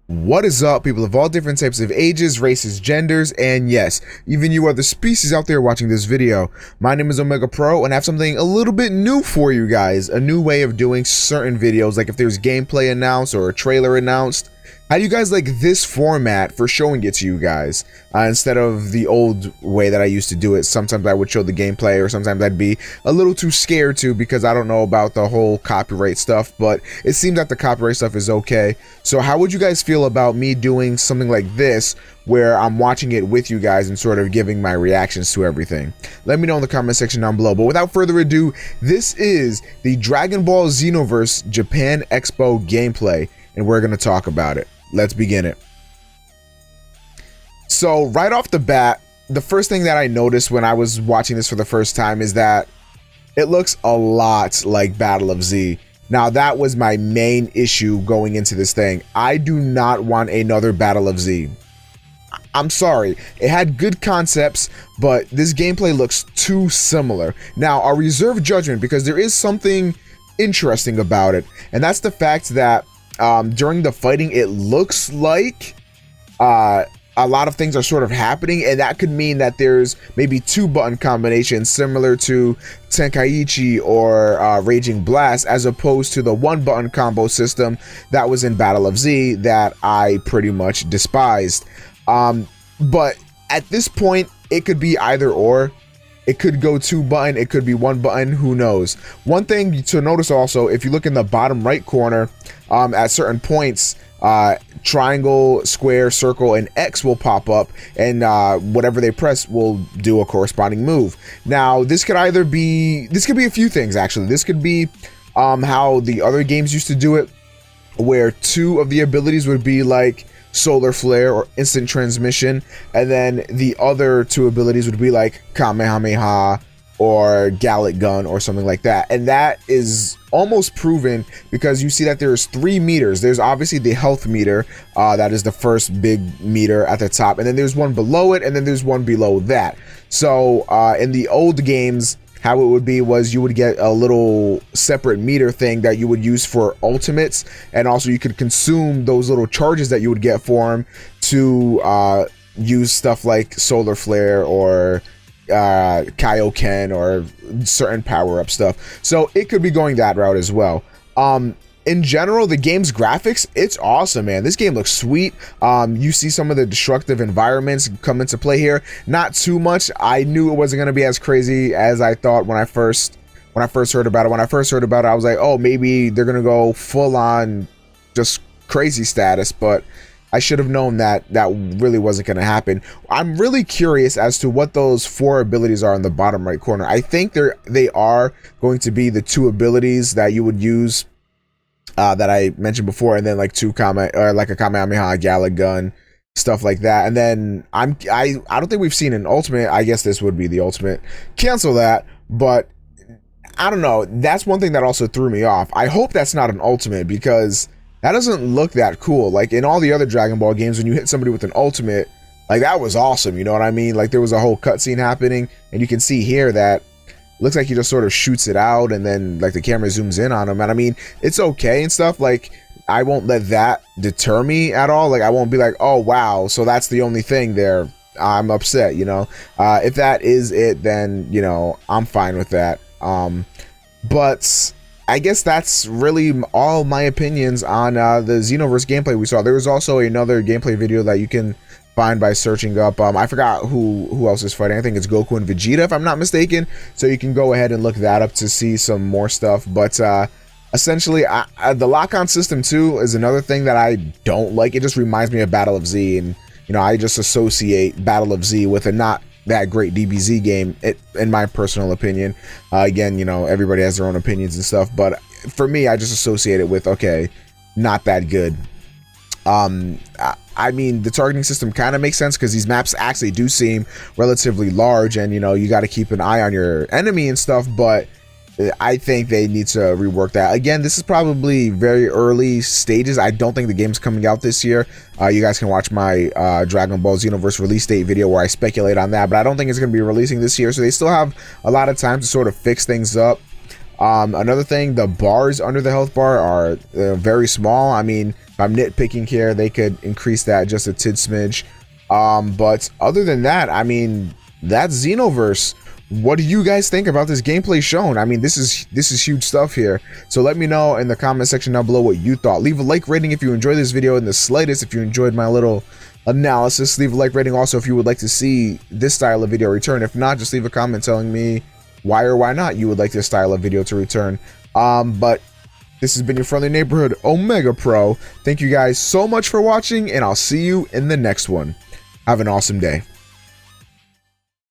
What is up, people of all different types of ages, races, genders, and yes, even you other species out there watching this video. My name is Omega Pro, and I have something a little bit new for you guys. A new way of doing certain videos, like if there's gameplay announced or a trailer announced. How do you guys like this format for showing it to you guys? Instead of the old way that I used to do it, sometimes I would show the gameplay, or sometimes I'd be a little too scared to because I don't know about the whole copyright stuff, but it seems that the copyright stuff is okay. So how would you guys feel about me doing something like this, where I'm watching it with you guys and sort of giving my reactions to everything? Let me know in the comment section down below. But without further ado, this is the Dragon Ball Xenoverse Japan Expo gameplay, and we're going to talk about it. Let's begin it. So right off the bat, the first thing that I noticed when I was watching this for the first time is that it looks a lot like Battle of Z. Now that was my main issue going into this thing. I do not want another Battle of Z. I'm sorry, it had good concepts, but this gameplay looks too similar. Now I'll reserve judgment because there is something interesting about it, and that's the fact that during the fighting, it looks like a lot of things are sort of happening, and that could mean that there's maybe two button combinations similar to Tenkaichi or Raging Blast, as opposed to the one button combo system that was in Battle of Z that I pretty much despised. But at this point, it could be either or. It could go two button, it could be one button, who knows. One thing to notice also, if you look in the bottom right corner, at certain points, triangle, square, circle, and X will pop up, and whatever they press will do a corresponding move. Now, this could be a few things actually. This could be how the other games used to do it, where two of the abilities would be like Solar Flare or Instant Transmission, and then the other two abilities would be like Kamehameha or Gallic Gun or something like that. And that is almost proven because you see that there's 3 meters. There's obviously the health meter, that is the first big meter at the top, and then there's one below it, and then there's one below that. So in the old games, how it would be was you would get a little separate meter thing that you would use for ultimates, and also you could consume those little charges that you would get for them to use stuff like Solar Flare or Kaioken or certain power-up stuff. So it could be going that route as well. In general, the game's graphics, it's awesome, man. This game looks sweet. You see some of the destructive environments come into play here. Not too much. I knew it wasn't going to be as crazy as I thought when I first heard about it. When I first heard about it, I was like, oh, maybe they're going to go full on just crazy status, but I should have known that that really wasn't going to happen. I'm really curious as to what those 4 abilities are in the bottom right corner. I think they are going to be the 2 abilities that you would use that I mentioned before, and then like like a Kamehameha, Gallic Gun, stuff like that. And then I don't think we've seen an ultimate. I guess this would be the ultimate. Cancel that, but I don't know. That's one thing that also threw me off. I hope that's not an ultimate, because that doesn't look that cool. Like in all the other Dragon Ball games, when you hit somebody with an ultimate, like that was awesome, you know what I mean? Like there was a whole cutscene happening, and you can see here that looks like he just sort of shoots it out, and then like the camera zooms in on him, and I mean, it's okay and stuff. Like I won't let that deter me at all. Like I won't be like, oh wow, so that's the only thing there. I'm upset, you know. If that is it, then you know I'm fine with that. But I guess that's really all my opinions on the Xenoverse gameplay we saw. There was also another gameplay video that you can find by searching up, I forgot who else is fighting. I think it's Goku and Vegeta, if I'm not mistaken. So you can go ahead and look that up to see some more stuff. But essentially, the lock-on system too is another thing that I don't like. It just reminds me of Battle of Z, and you know, I just associate Battle of Z with a not that great DBZ game, in my personal opinion. Again, you know, everybody has their own opinions and stuff, but for me, I just associate it with, okay, not that good. I mean, the targeting system kind of makes sense because these maps actually do seem relatively large, and you know, you got to keep an eye on your enemy and stuff, but I think they need to rework that. Again, this is probably very early stages. I don't think the game's coming out this year. You guys can watch my Dragon Ball Xenoverse release date video where I speculate on that, but I don't think it's going to be releasing this year, so they still have a lot of time to sort of fix things up. Another thing, the bars under the health bar are very small. I mean, if I'm nitpicking here, they could increase that just a tid smidge. But other than that, I mean, that's Xenoverse. What do you guys think about this gameplay shown? I mean, this is huge stuff here. So let me know in the comment section down below what you thought. Leave a like rating if you enjoyed this video in the slightest. If you enjoyed my little analysis, leave a like rating also if you would like to see this style of video return. If not, just leave a comment telling me why or why not you would like this style of video to return. But this has been your friendly neighborhood Omega Pro. Thank you guys so much for watching, and I'll see you in the next one. Have an awesome day.